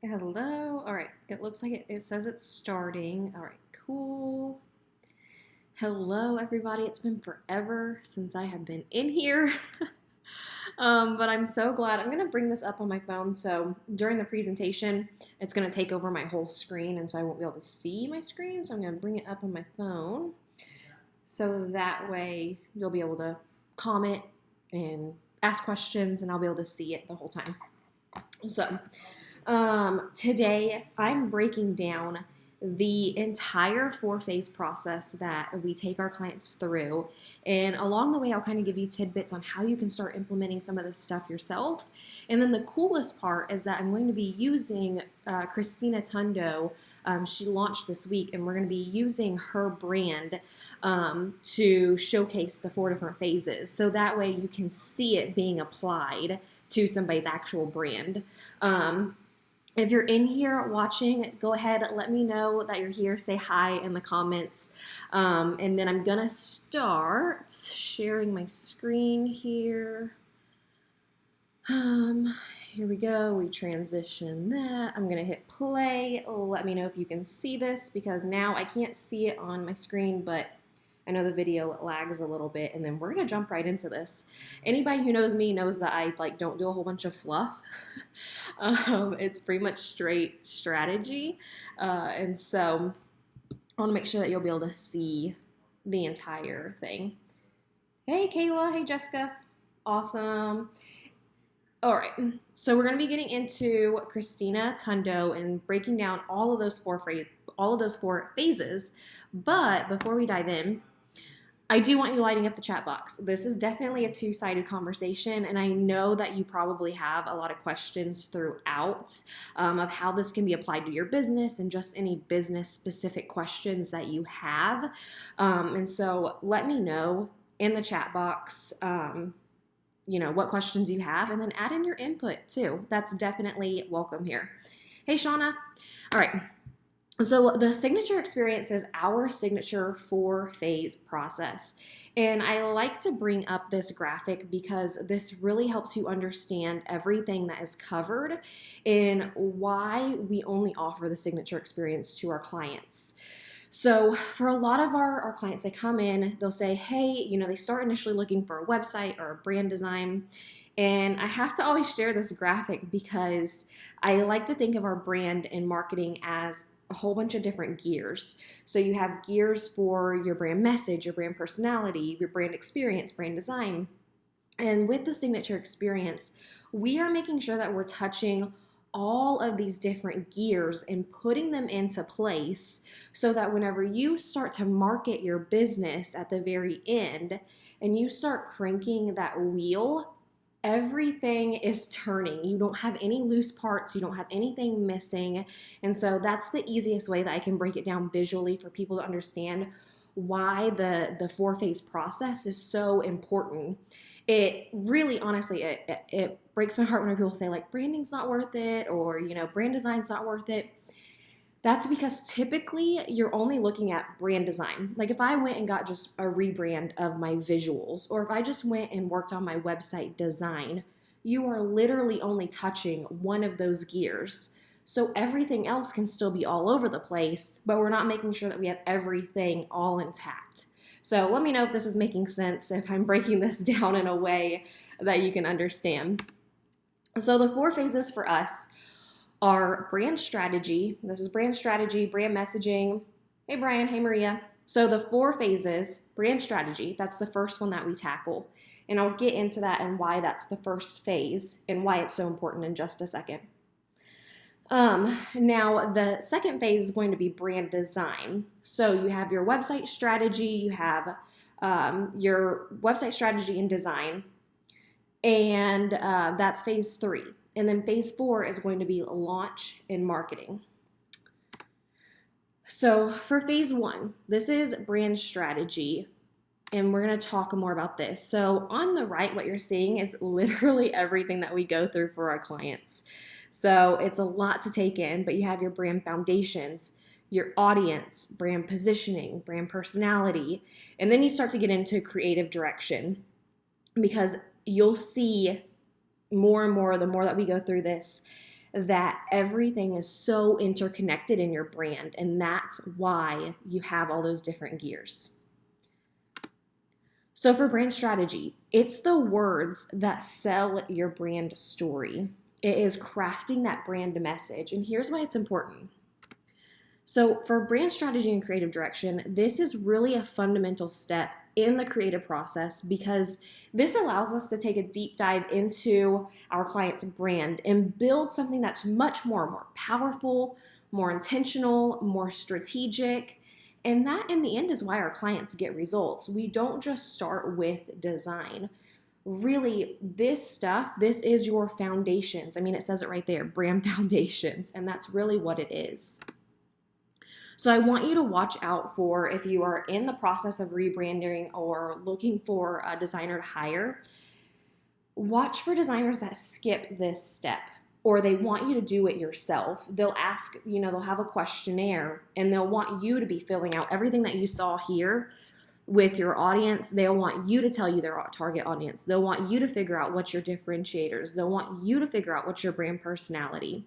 Hello. All right. It looks like it says it's starting. All right. Cool. Hello, everybody. It's been forever since I have been in here. But I'm so glad. I'm going to bring this up on my phone. So during the presentation, it's going to take over my whole screen. And so I won't be able to see my screen. So I'm going to bring it up on my phone. So that way you'll be able to comment and ask questions and I'll be able to see it the whole time. So today I'm breaking down the entire four-phase process that we take our clients through. And along the way, I'll kind of give you tidbits on how you can start implementing some of this stuff yourself. And then the coolest part is that I'm going to be using Christina Tundo. She launched this week, and we're going to be using her brand to showcase the 4 different phases. So that way you can see it being applied to somebody's actual brand. If you're in here watching, go ahead, let me know that you're here. Say hi in the comments. And then I'm going to start sharing my screen here. Here we go. We transition that. I'm going to hit play. Let me know if you can see this because now I can't see it on my screen, but I know the video lags a little bit, and then we're gonna jump right into this. Anybody who knows me knows that I don't do a whole bunch of fluff. It's pretty much straight strategy, and so I want to make sure that you'll be able to see the entire thing. Hey Kayla, hey Jessica, awesome. All right, so we're gonna be getting into Christina Tundo and breaking down all of those four phases. But before we dive in, I do want you lighting up the chat box. This is definitely a two-sided conversation, and I know that you probably have a lot of questions throughout of how this can be applied to your business and just any business-specific questions that you have. And so let me know in the chat box, what questions you have, and then add in your input too. That's definitely welcome here. Hey, Shauna. All right. So the signature experience is our signature 4-phase process. And I like to bring up this graphic because this really helps you understand everything that is covered and why we only offer the signature experience to our clients. So for a lot of our clients, they come in, they'll say, hey, they start initially looking for a website or a brand design. And I have to always share this graphic because I like to think of our brand and marketing as a whole bunch of different gears. So you have gears for your brand message, your brand personality, your brand experience, brand design. And with the signature experience, we are making sure that we're touching all of these different gears and putting them into place so that whenever you start to market your business at the very end and you start cranking that wheel, everything is turning. You don't have any loose parts. You don't have anything missing. And so that's the easiest way that I can break it down visually for people to understand why the 4-phase process is so important. It really, honestly, it breaks my heart when people say branding's not worth it or, brand design's not worth it. That's because typically you're only looking at brand design. Like if I went and got just a rebrand of my visuals, or if I just went and worked on my website design, you are literally only touching one of those gears. So everything else can still be all over the place, but we're not making sure that we have everything all intact. So let me know if this is making sense, if I'm breaking this down in a way that you can understand. So the 4 phases for us are brand strategy. This is brand strategy, brand messaging. Hey, Brian. Hey, Maria. So the 4 phases, brand strategy, that's the first one that we tackle. And I'll get into that and why that's the first phase and why it's so important in just a second. Now, the second phase is going to be brand design. So you have your website strategy, you have your website strategy and design, and that's phase 3. And then phase 4 is going to be launch and marketing. So for phase 1, this is brand strategy, and we're going to talk more about this. So on the right, what you're seeing is literally everything that we go through for our clients. So it's a lot to take in, but you have your brand foundations, your audience, brand positioning, brand personality, and then you start to get into creative direction because you'll see more and more, the more that we go through this, that everything is so interconnected in your brand, and that's why you have all those different gears. So for brand strategy, it's the words that sell your brand story. It is crafting that brand message, and here's why it's important. So for brand strategy and creative direction, this is really a fundamental step in the creative process because this allows us to take a deep dive into our client's brand and build something that's much more powerful, more intentional, more strategic. And that in the end is why our clients get results. We don't just start with design. Really, this is your foundations. I mean, it says it right there, brand foundations, and that's really what it is. So I want you to watch out for, if you are in the process of rebranding or looking for a designer to hire, watch for designers that skip this step, or they want you to do it yourself. They'll ask, they'll have a questionnaire and they'll want you to be filling out everything that you saw here with your audience. They'll want you to tell you their target audience. They'll want you to figure out what's your differentiators. They'll want you to figure out what's your brand personality.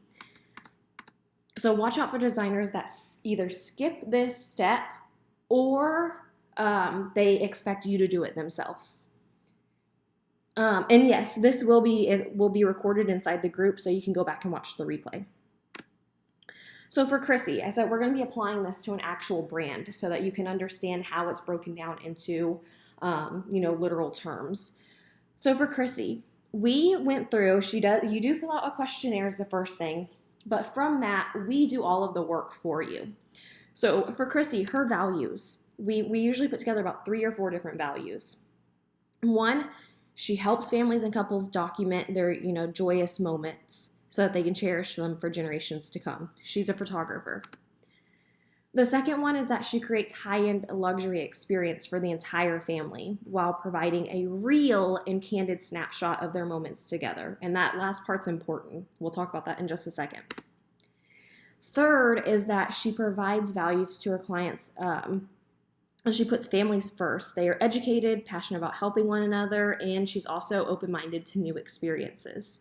So watch out for designers that either skip this step or they expect you to do it themselves. And yes, it will be recorded inside the group, so you can go back and watch the replay. So for Chrissy, I said we're going to be applying this to an actual brand so that you can understand how it's broken down into literal terms. So for Chrissy, we went through. You do fill out a questionnaire as the first thing. But from that, we do all of the work for you. So for Chrissy, her values, we usually put together about 3 or 4 different values. One, she helps families and couples document their, joyous moments so that they can cherish them for generations to come. She's a photographer. The second one is that she creates high-end luxury experience for the entire family while providing a real and candid snapshot of their moments together. And that last part's important. We'll talk about that in just a second. Third is that she provides values to her clients. She puts families first. They are educated, passionate about helping one another, and she's also open-minded to new experiences.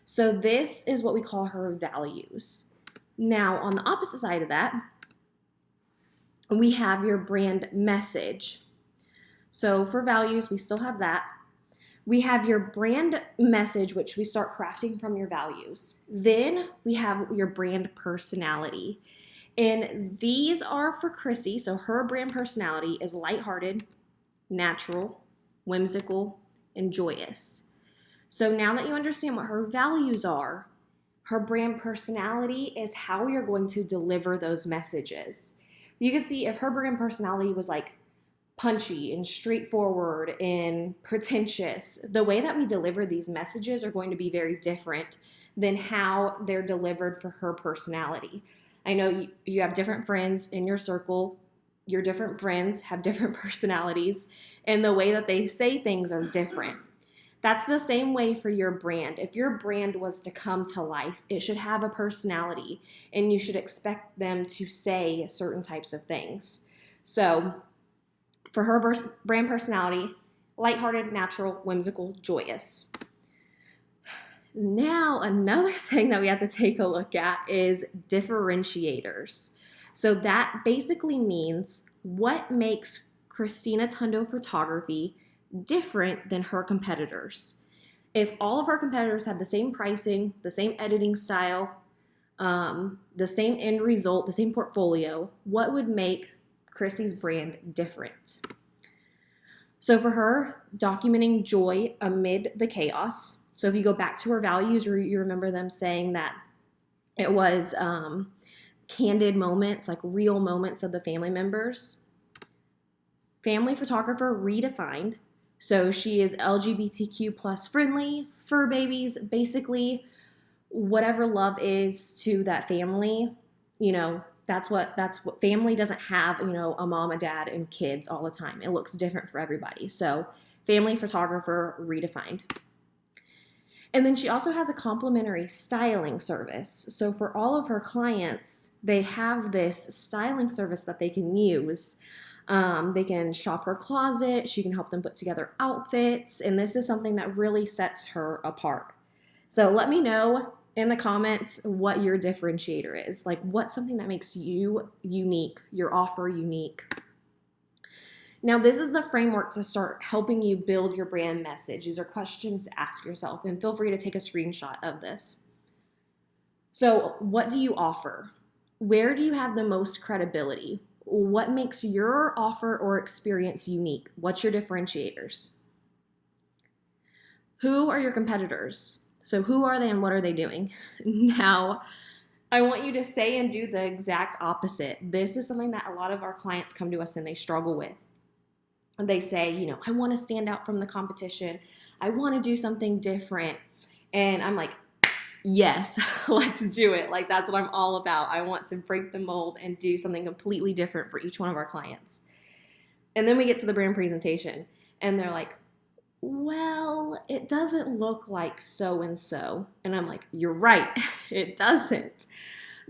So this is what we call her values. Now, on the opposite side of that, we have your brand message. So for values, we still have that. We have your brand message, which we start crafting from your values. Then we have your brand personality. And these are for Chrissy. So her brand personality is lighthearted, natural, whimsical, and joyous. So now that you understand what her values are, her brand personality is how you're going to deliver those messages. You can see if her brand personality was like punchy and straightforward and pretentious, the way that we deliver these messages are going to be very different than how they're delivered for her personality. I know you have different friends in your circle. Your different friends have different personalities, and the way that they say things are different. That's the same way for your brand. If your brand was to come to life, it should have a personality, and you should expect them to say certain types of things. So for her brand personality, lighthearted, natural, whimsical, joyous. Now, another thing that we have to take a look at is differentiators. So that basically means what makes Christina Tundo Photography different than her competitors. If all of our competitors had the same pricing, the same editing style, the same end result, the same portfolio, what would make Chrissy's brand different? So for her, documenting joy amid the chaos. So if you go back to her values, you remember them saying that it was candid moments, like real moments of the family members. Family photographer redefined. So she is LGBTQ plus friendly, fur babies, basically whatever love is to that family, that's what family doesn't have, a mom, a dad, and kids all the time. It looks different for everybody. So family photographer redefined. And then she also has a complimentary styling service. So for all of her clients, they have this styling service that they can use. They can shop her closet. She can help them put together outfits. And this is something that really sets her apart. So let me know in the comments what your differentiator is. Like, what's something that makes you unique, your offer unique. Now, this is the framework to start helping you build your brand message. These are questions to ask yourself, and feel free to take a screenshot of this. So, what do you offer? Where do you have the most credibility? What makes your offer or experience unique? What's your differentiators? Who are your competitors? So who are they and what are they doing? Now, I want you to say and do the exact opposite. This is something that a lot of our clients come to us and they struggle with. They say, I want to stand out from the competition. I want to do something different. And I'm like, yes, let's do it. Like, that's what I'm all about. I want to break the mold and do something completely different for each one of our clients. And then we get to the brand presentation and they're like, well, it doesn't look like so-and-so. And I'm like, you're right, it doesn't.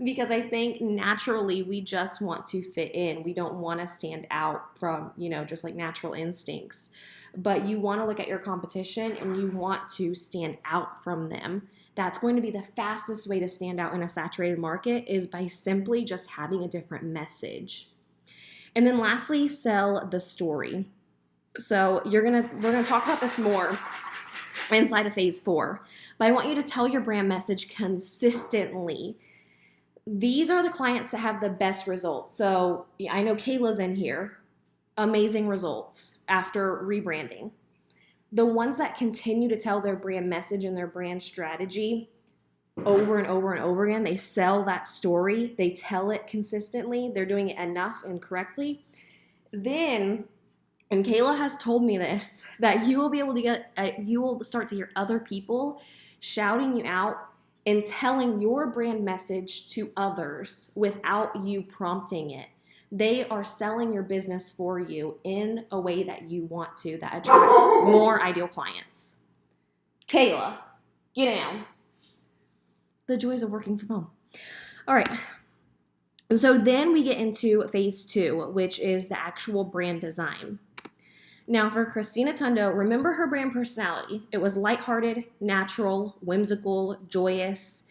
Because I think naturally we just want to fit in. We don't want to stand out from, just like natural instincts. But you want to look at your competition and you want to stand out from them. That's going to be the fastest way to stand out in a saturated market is by simply just having a different message. And then lastly, sell the story. So we're gonna talk about this more inside of phase 4, but I want you to tell your brand message consistently. These are the clients that have the best results. So I know Kayla's in here, amazing results after rebranding. The ones that continue to tell their brand message and their brand strategy over and over and over again, they sell that story, they tell it consistently, they're doing it enough and correctly, then, and Kayla has told me this, that you will be able to you will start to hear other people shouting you out and telling your brand message to others without you prompting it. They are selling your business for you in a way that you want to, that attracts more ideal clients. Kayla, get down. The joys of working from home. All right. And so then we get into phase 2, which is the actual brand design. Now for Christina Tundo, remember her brand personality. It was lighthearted, natural, whimsical, joyous.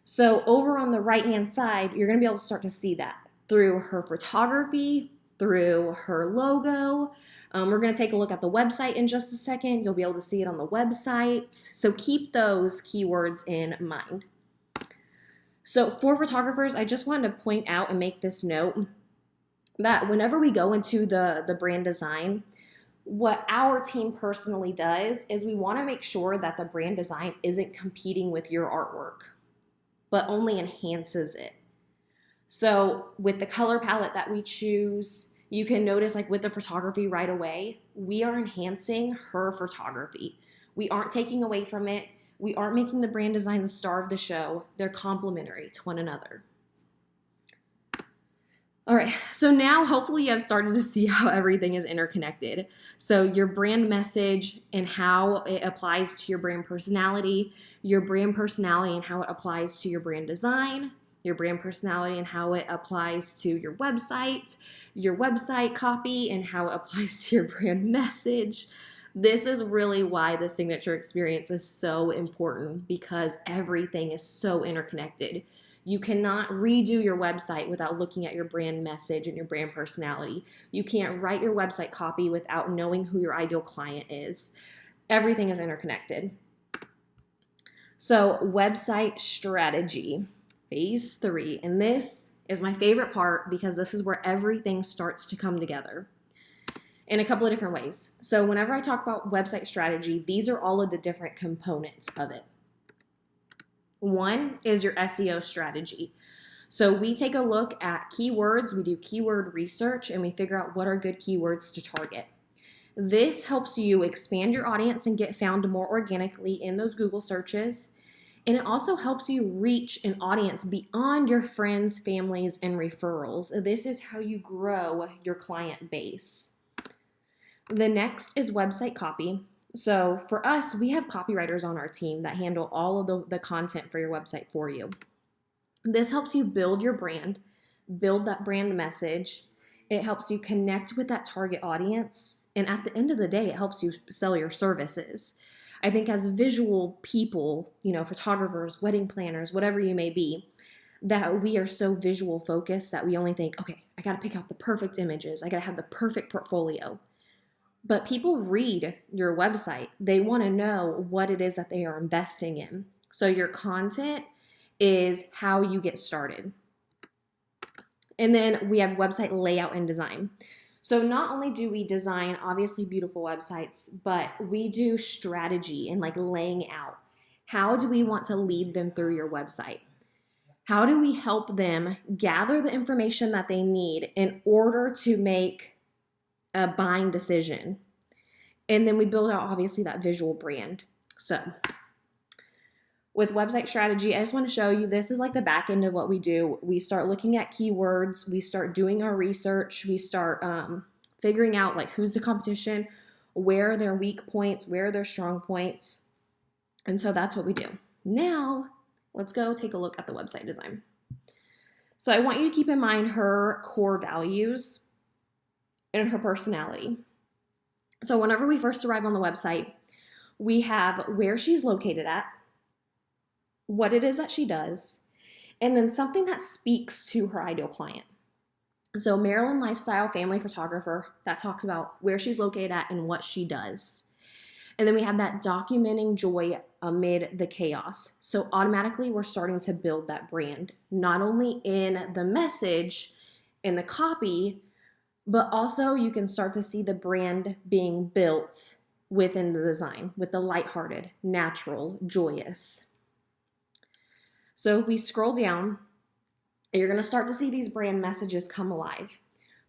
So over on the right-hand side, you're going to be able to start to see that through her photography, through her logo. We're going to take a look at the website in just a second. You'll be able to see it on the website. So keep those keywords in mind. So for photographers, I just wanted to point out and make this note that whenever we go into the brand design, what our team personally does is we want to make sure that the brand design isn't competing with your artwork, but only enhances it. So with the color palette that we choose, you can notice like with the photography right away, we are enhancing her photography. We aren't taking away from it. We aren't making the brand design the star of the show. They're complementary to one another. All right, so now hopefully you have started to see how everything is interconnected. So your brand message and how it applies to your brand personality and how it applies to your brand design, your brand personality and how it applies to your website copy and how it applies to your brand message. This is really why the signature experience is so important, because everything is so interconnected. You cannot redo your website without looking at your brand message and your brand personality. You can't write your website copy without knowing who your ideal client is. Everything is interconnected. So, website strategy, phase 3. And this is my favorite part because this is where everything starts to come together in a couple of different ways. So, whenever I talk about website strategy, these are all of the different components of it. One is your SEO strategy. So we take a look at keywords, we do keyword research, and we figure out what are good keywords to target. This helps you expand your audience and get found more organically in those Google searches. And it also helps you reach an audience beyond your friends, families, and referrals. This is how you grow your client base. The next is website copy. So for us, we have copywriters on our team that handle all of the content for your website for you. This helps you build your brand, build that brand message. It helps you connect with that target audience. And at the end of the day, it helps you sell your services. I think as visual people, photographers, wedding planners, whatever you may be, that we are so visual focused that we only think, okay, I got to pick out the perfect images. I got to have the perfect portfolio. But people read your website. They want to know what it is that they are investing in. So your content is how you get started. And then we have website layout and design. So not only do we design obviously beautiful websites, but we do strategy and like laying out. How do we want to lead them through your website? How do we help them gather the information that they need in order to make a buying decision? And then we build out obviously that visual brand. So with website strategy, I just want to show you, this is like the back end of what we do. We start looking at keywords, we start doing our research, we start figuring out like who's the competition, where are their weak points, where are their strong points. And so that's what we do. Now, let's go take a look at the website design. So I want you to keep in mind her core values and her personality. So whenever we first arrive on the website, we have where she's located at, what it is that she does, and then something that speaks to her ideal client. So Maryland lifestyle family photographer, that talks about where she's located at and what she does. And then we have that documenting joy amid the chaos. So automatically we're starting to build that brand, not only in the message, in the copy, but also you can start to see the brand being built within the design with the lighthearted, natural, joyous. So if we scroll down, you're going to start to see these brand messages come alive.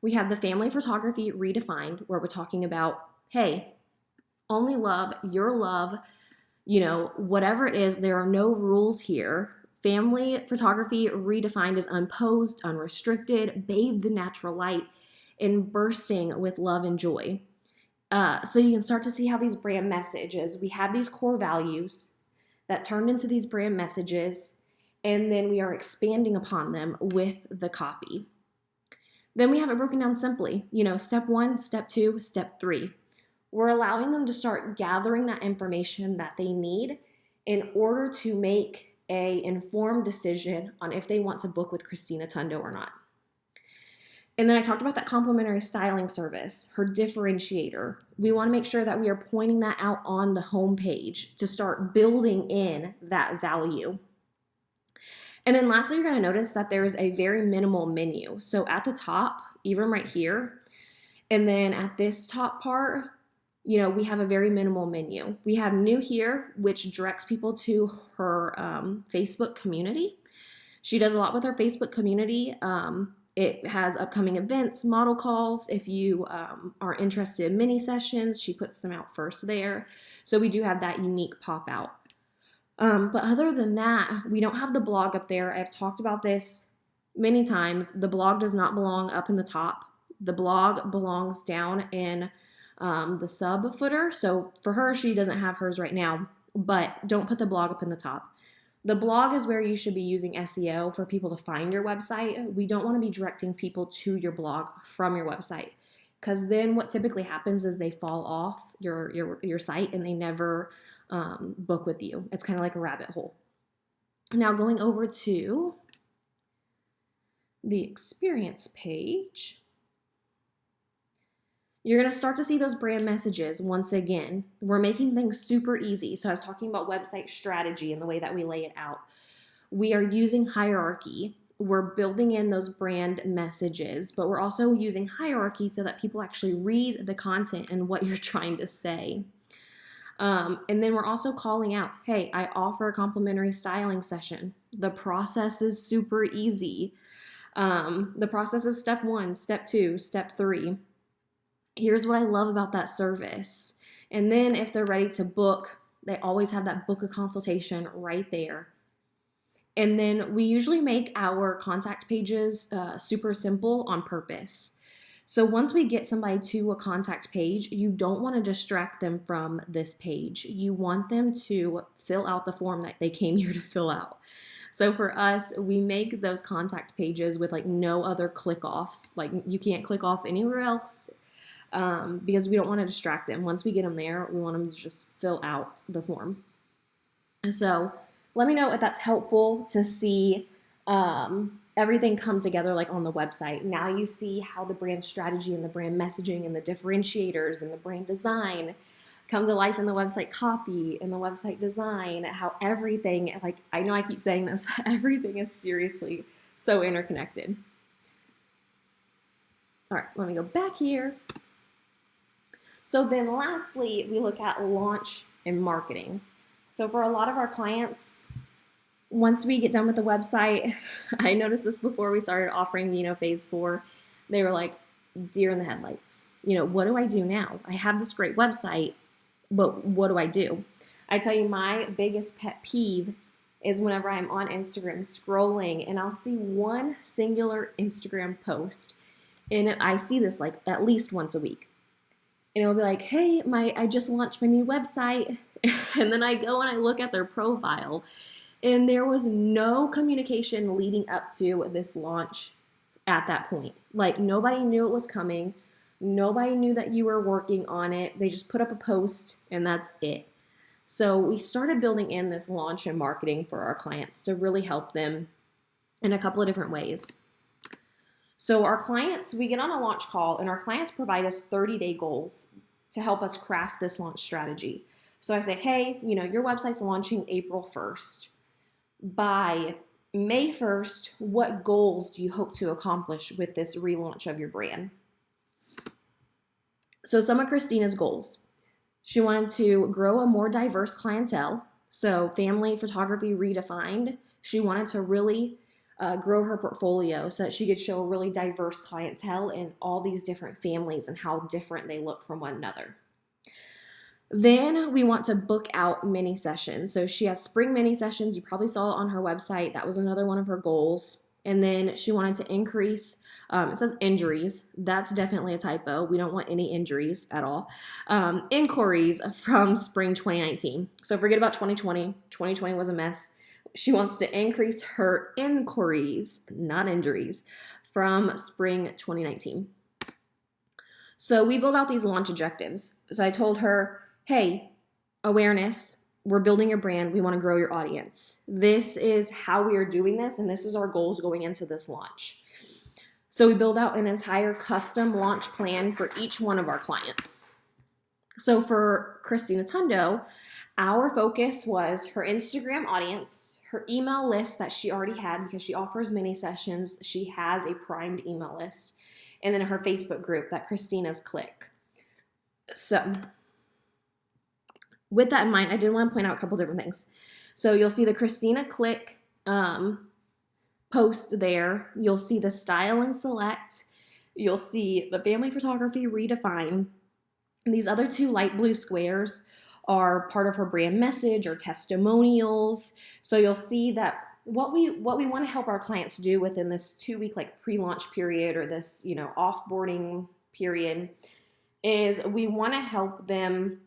We have the family photography redefined, where we're talking about, hey, only love, your love, whatever it is, there are no rules here. Family photography redefined as unposed, unrestricted, bathed in natural light, and bursting with love and joy. So you can start to see how these brand messages, we have these core values that turned into these brand messages, and then we are expanding upon them with the copy. Then we have it broken down simply, step 1, step 2, step 3. We're allowing them to start gathering that information that they need in order to make an informed decision on if they want to book with Christina Tundo or not. And then I talked about that complimentary styling service, her differentiator. We want to make sure that we are pointing that out on the homepage to start building in that value. And then lastly, you're going to notice that there is a very minimal menu. So at the top, even right here, and then at this top part, we have a very minimal menu. We have new here, which directs people to her Facebook community. She does a lot with her Facebook community. It has upcoming events, model calls. If you are interested in mini sessions, she puts them out first there. So we do have that unique pop out. But other than that, we don't have the blog up there. I've talked about this many times. The blog does not belong up in the top. The blog belongs down in the sub footer. So for her, she doesn't have hers right now, but don't put the blog up in the top. The blog is where you should be using SEO for people to find your website. We don't want to be directing people to your blog from your website, because then what typically happens is they fall off your site and they never book with you. It's kind of like a rabbit hole. Now going over to the experience page, you're going to start to see those brand messages once again. We're making things super easy. So I was talking about website strategy and the way that we lay it out. We are using hierarchy. We're building in those brand messages, but we're also using hierarchy so that people actually read the content and what you're trying to say. And then we're also calling out, hey, I offer a complimentary styling session. The process is super easy. The process is step 1, step 2, step 3. Here's what I love about that service. And then if they're ready to book, they always have that book a consultation right there. And then we usually make our contact pages super simple on purpose. So once we get somebody to a contact page, you don't want to distract them from this page. You want them to fill out the form that they came here to fill out. So for us, we make those contact pages with like no other click offs. Like you can't click off anywhere else. because we don't want to distract them. Once we get them there, we want them to just fill out the form. So let me know if that's helpful to see everything come together like on the website. Now you see how the brand strategy and the brand messaging and the differentiators and the brand design come to life in the website copy and the website design, how everything, like I know I keep saying this, but everything is seriously so interconnected. All right, let me go back here. So then lastly, we look at launch and marketing. So for a lot of our clients, once we get done with the website, I noticed this before we started offering, phase 4, they were like deer in the headlights. What do I do now? I have this great website, but what do I do? I tell you, my biggest pet peeve is whenever I'm on Instagram scrolling and I'll see one singular Instagram post, and I see this like at least once a week. And it'll be like, hey, I just launched my new website. And then I go and I look at their profile, and there was no communication leading up to this launch at that point. Like nobody knew it was coming. Nobody knew that you were working on it. They just put up a post and that's it. So we started building in this launch and marketing for our clients to really help them in a couple of different ways. So our clients, we get on a launch call and our clients provide us 30-day goals to help us craft this launch strategy. So I say, hey, your website's launching April 1st. By May 1st, what goals do you hope to accomplish with this relaunch of your brand? So some of Christina's goals. She wanted to grow a more diverse clientele. So family photography redefined. She wanted to really grow her portfolio so that she could show a really diverse clientele in all these different families and how different they look from one another. Then we want to book out mini sessions. So she has spring mini sessions. You probably saw it on her website. That was another one of her goals. And then she wanted to increase, it says injuries. That's definitely a typo. We don't want any injuries at all. Inquiries from spring 2019. So forget about 2020. 2020 was a mess. She wants to increase her inquiries, not injuries, from spring 2019. So we build out these launch objectives. So I told her, hey, awareness, we're building your brand. We want to grow your audience. This is how we are doing this, and this is our goals going into this launch. So we build out an entire custom launch plan for each one of our clients. So for Christina Tundo, our focus was her Instagram audience, her email list that she already had because she offers mini sessions. She has a primed email list, and then her Facebook group that Christina's Click. So with that in mind, I did want to point out a couple different things. So you'll see the Christina Click post there. You'll see the Style and Select. You'll see the Family Photography Redefine. And these other two light blue squares are part of her brand message or testimonials. So you'll see that what we want to help our clients do within this 2-week like pre-launch period or this offboarding period is we want to help them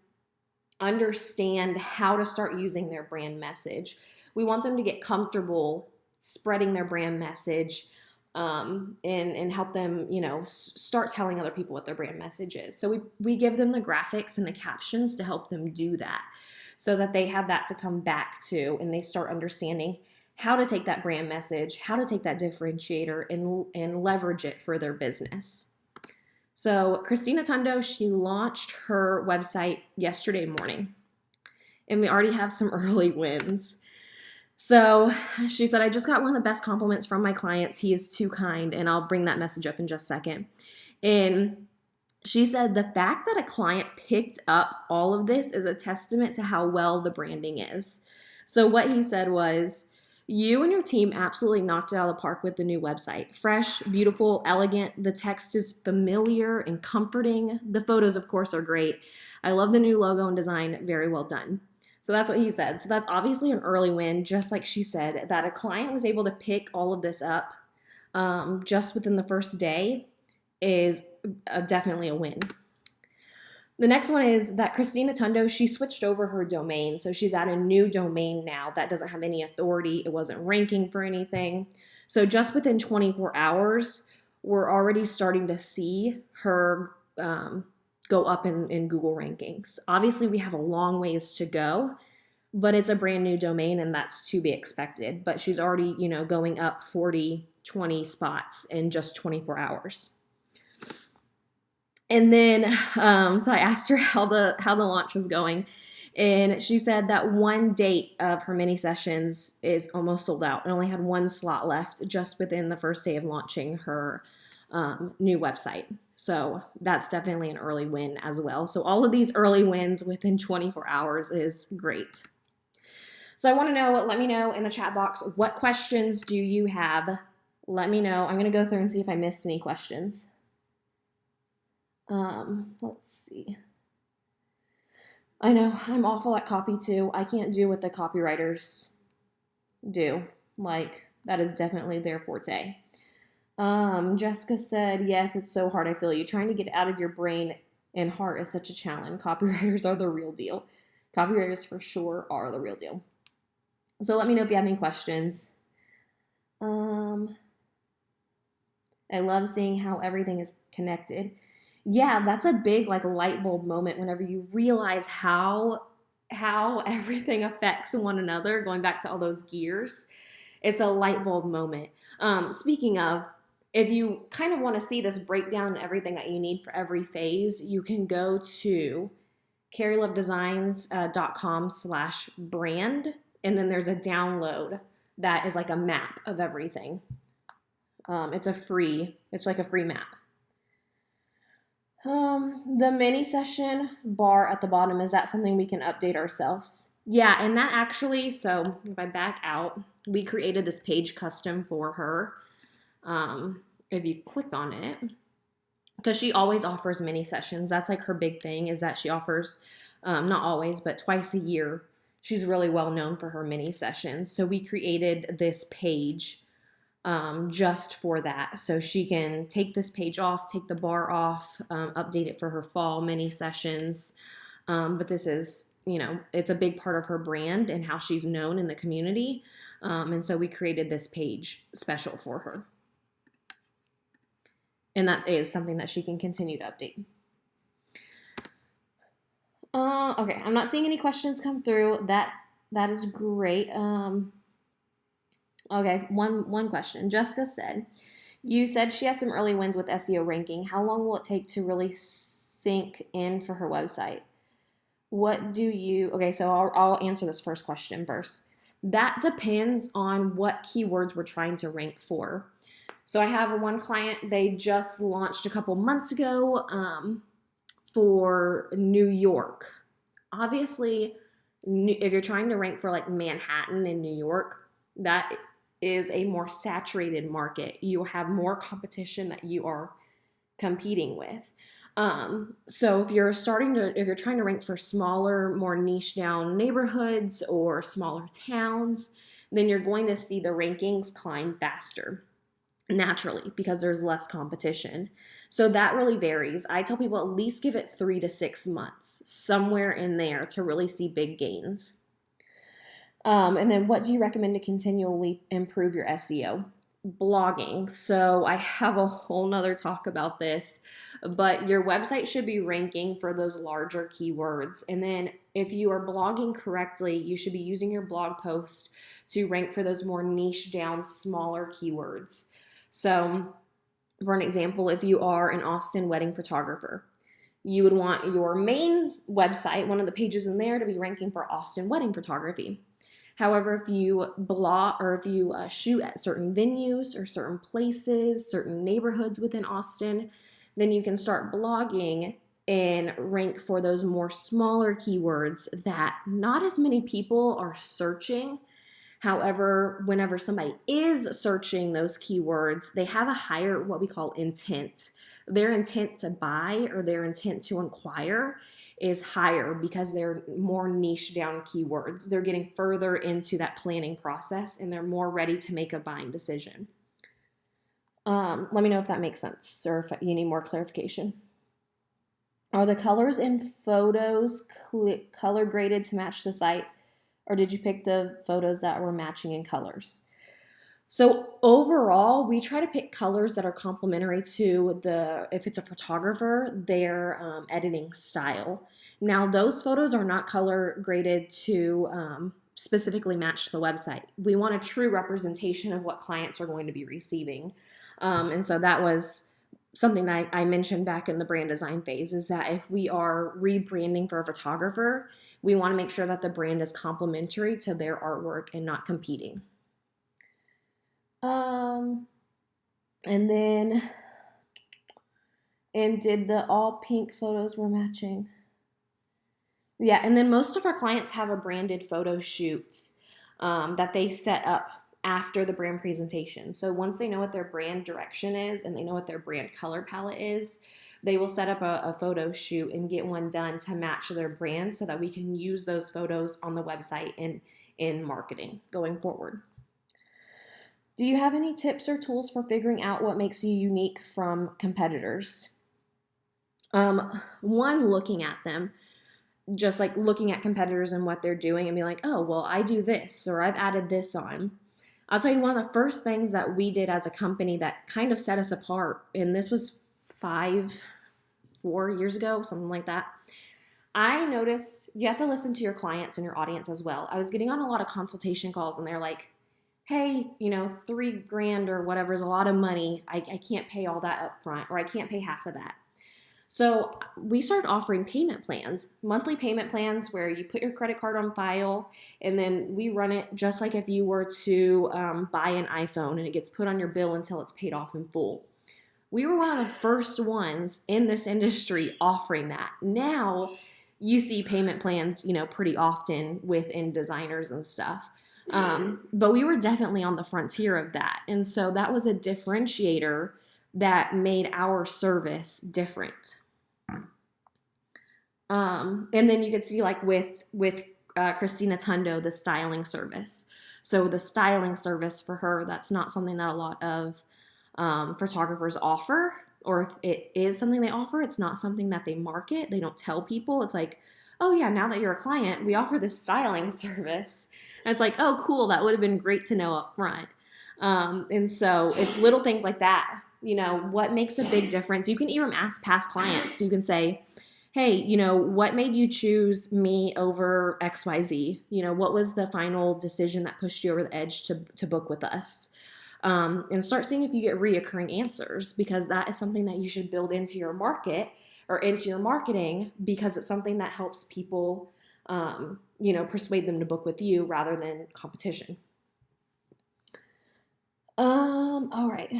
understand how to start using their brand message. We want them to get comfortable spreading their brand message and help them, start telling other people what their brand message is. So we give them the graphics and the captions to help them do that so that they have that to come back to and they start understanding how to take that brand message, how to take that differentiator and leverage it for their business. So Christina Tundo, she launched her website yesterday morning, and we already have some early wins. So she said, I just got one of the best compliments from my clients. He is too kind, and I'll bring that message up in just a second. And she said the fact that a client picked up all of this is a testament to how well the branding is. So what he said was, you and your team absolutely knocked it out of the park with the new website. Fresh, beautiful, elegant. The text is familiar and comforting. The photos, of course, are great. I love the new logo and design. Very well done. So that's what he said. So that's obviously an early win, just like she said, that a client was able to pick all of this up just within the first day is definitely a win. The next one is that Christina Tundo, she switched over her domain. So she's at a new domain now that doesn't have any authority. It wasn't ranking for anything. So just within 24 hours, we're already starting to see her go up in Google rankings. Obviously, we have a long ways to go, but it's a brand new domain and that's to be expected. But she's already, going up 40, 20 spots in just 24 hours. And then, so I asked her how the launch was going, and she said that one date of her mini sessions is almost sold out and only had one slot left just within the first day of launching her new website. So that's definitely an early win as well. So all of these early wins within 24 hours is great. So I want to know, let me know in the chat box, what questions do you have? Let me know. I'm going to go through and see if I missed any questions. Let's see. I know I'm awful at copy too. I can't do what the copywriters do. Like, that is definitely their forte. Jessica said, yes, it's so hard. I feel you. Trying to get out of your brain and heart is such a challenge. Copywriters are the real deal. Copywriters for sure are the real deal. So let me know if you have any questions. I love seeing how everything is connected. Yeah, that's a big light bulb moment whenever you realize how everything affects one another, going back to all those gears. It's a light bulb moment. Speaking of, if you kind of want to see this breakdown and everything that you need for every phase, you can go to carrielovedesigns.com/brand, and then there's a download that is like a map of everything. It's like a free map. The mini session bar at the bottom, is that something we can update ourselves? Yeah, and that actually, so if I back out, we created this page custom for her. If you click on it, because she always offers mini sessions. That's like her big thing, is that she offers, not always, but twice a year. She's really well known for her mini sessions. So we created this page just for that. So she can take this page off, take the bar off, update it for her fall mini sessions. But this is, it's a big part of her brand and how she's known in the community. And so we created this page special for her. And that is something that she can continue to update. Okay, I'm not seeing any questions come through. That is great. Okay, one question. Jessica said, you said she had some early wins with SEO ranking. How long will it take to really sink in for her website? Okay, so I'll answer this first question first. That depends on what keywords we're trying to rank for. So I have one client, they just launched a couple months ago for New York. Obviously, if you're trying to rank for like Manhattan in New York, that is a more saturated market. You have more competition that you are competing with. So if you're trying to rank for smaller, more niche down neighborhoods or smaller towns, then you're going to see the rankings climb faster naturally because there's less competition. So that really varies. I tell people at least give it 3 to 6 months, somewhere in there, to really see big gains. And then what do you recommend to continually improve your SEO? Blogging. So I have a whole nother talk about this, but your website should be ranking for those larger keywords. And then if you are blogging correctly, you should be using your blog posts to rank for those more niche down, smaller keywords. So for an example, if you are an Austin wedding photographer, you would want your main website, one of the pages in there, to be ranking for Austin wedding photography. However, if you blog or if you shoot at certain venues or certain places, certain neighborhoods within Austin, then you can start blogging and rank for those more smaller keywords that not as many people are searching. However, whenever somebody is searching those keywords, they have a higher, what we call, intent. Their intent to buy or their intent to inquire is higher because they're more niche down keywords. They're getting further into that planning process and they're more ready to make a buying decision. Let me know if that makes sense or if you need more clarification. Are the colors in photos color graded to match the site, or did you pick the photos that were matching in colors? So overall, we try to pick colors that are complementary to if it's a photographer, their editing style. Now, those photos are not color graded to specifically match the website. We want a true representation of what clients are going to be receiving. And so that was something that I mentioned back in the brand design phase, is that if we are rebranding for a photographer, we want to make sure that the brand is complementary to their artwork and not competing. And did the all pink photos were matching? Yeah, and then most of our clients have a branded photo shoot that they set up after the brand presentation. So once they know what their brand direction is and they know what their brand color palette is, they will set up a photo shoot and get one done to match their brand so that we can use those photos on the website and in marketing going forward. Do you have any tips or tools for figuring out what makes you unique from competitors? One, looking at them. Just like looking at competitors and what they're doing and be like, oh, well, I do this, or I've added this on. I'll tell you one of the first things that we did as a company that kind of set us apart, and this was 4 years ago, something like that. I noticed you have to listen to your clients and your audience as well. I was getting on a lot of consultation calls and they're like, hey, $3,000 or whatever is a lot of money. I can't pay all that up front, or I can't pay half of that. So we started offering payment plans, monthly payment plans, where you put your credit card on file and then we run it just like if you were to buy an iPhone, and it gets put on your bill until it's paid off in full. We were one of the first ones in this industry offering that. Now you see payment plans, pretty often within designers and stuff. But we were definitely on the frontier of that. And so that was a differentiator that made our service different. And then you could see like with Christina Tundo, the styling service. So the styling service for her, that's not something that a lot of photographers offer, or if it is something they offer, it's not something that they market. They don't tell people. It's like, oh yeah, now that you're a client, we offer this styling service. And it's like, oh cool, that would have been great to know up front. And so it's little things like that. What makes a big difference? You can even ask past clients. You can say, hey, what made you choose me over XYZ? What was the final decision that pushed you over the edge to book with us? And start seeing if you get reoccurring answers, because that is something that you should build into your market or into your marketing, because it's something that helps people, persuade them to book with you rather than competition. All right.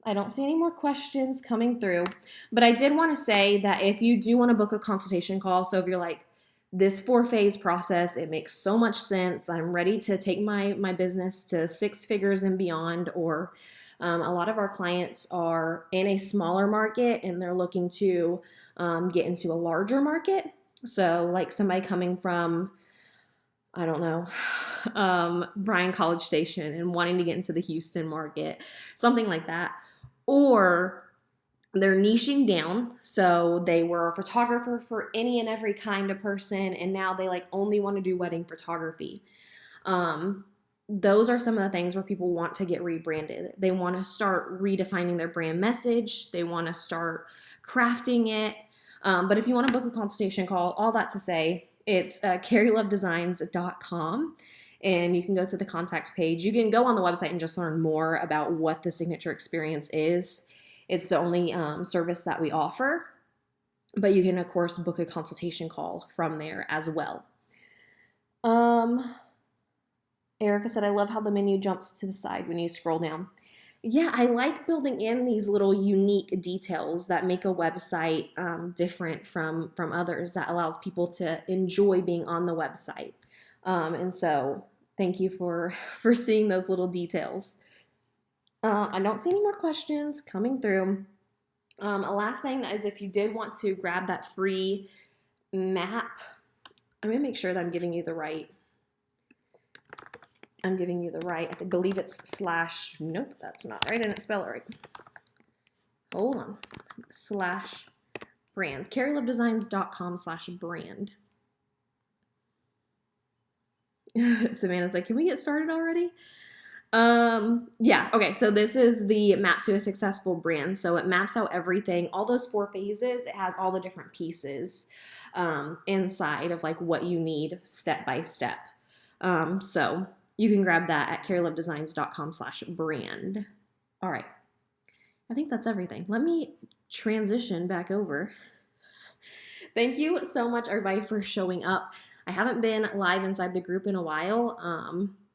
I don't see any more questions coming through, but I did want to say that if you do want to book a consultation call, so if you're like, this 4-phase process, it makes so much sense, I'm ready to take my business to 6 figures and beyond, or a lot of our clients are in a smaller market and they're looking to get into a larger market. So like somebody coming from, I don't know, Bryan College Station and wanting to get into the Houston market, something like that. Or they're niching down, so they were a photographer for any and every kind of person, and now they only want to do wedding photography. Those are some of the things where people want to get rebranded. They want to start redefining their brand message. They want to start crafting it. But if you want to book a consultation call, all that to say, it's carrylovedesigns.com. And you can go to the contact page. You can go on the website and just learn more about what the signature experience is. It's the only service that we offer, but you can, of course, book a consultation call from there as well. Erica said, I love how the menu jumps to the side when you scroll down. Yeah, I like building in these little unique details that make a website different from others, that allows people to enjoy being on the website. And so thank you for seeing those little details. I don't see any more questions coming through. A last thing is, if you did want to grab that free map, I'm going to make sure that I'm giving you the right. I believe it's / nope, that's not right. I didn't spell it right. Hold on. /brand. carrylovedesigns.com/brand. Savannah's like, can we get started already? Yeah, okay, so this is the Map to a Successful Brand. So it maps out everything, all those 4 phases. It has all the different pieces inside of like what you need step by step. So you can grab that at carrylovedesigns.com/brand. All right, I think that's everything. Let me transition back over. Thank you so much, everybody, for showing up. I haven't been live inside the group in a while.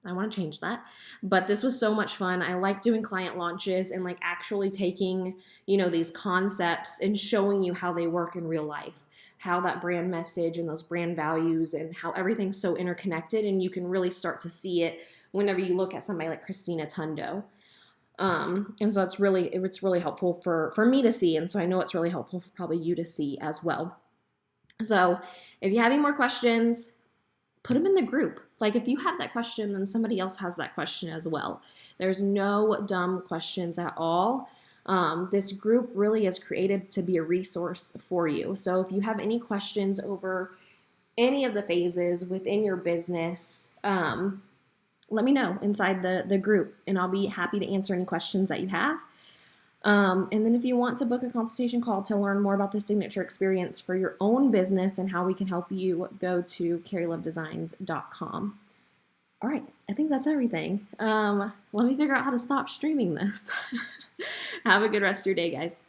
I want to change that, but this was so much fun. I like doing client launches and like actually taking, these concepts and showing you how they work in real life, how that brand message and those brand values and how everything's so interconnected, and you can really start to see it whenever you look at somebody like Christina Tundo. And so it's really helpful for me to see, and so I know it's really helpful for probably you to see as well. So if you have any more questions, put them in the group. Like if you have that question, then somebody else has that question as well. There's no dumb questions at all. This group really is created to be a resource for you. So if you have any questions over any of the phases within your business, let me know inside the group, and I'll be happy to answer any questions that you have. And then if you want to book a consultation call to learn more about the signature experience for your own business and how we can help you, go to carrylovedesigns.com. All right, I think that's everything. Let me figure out how to stop streaming this. Have a good rest of your day, guys.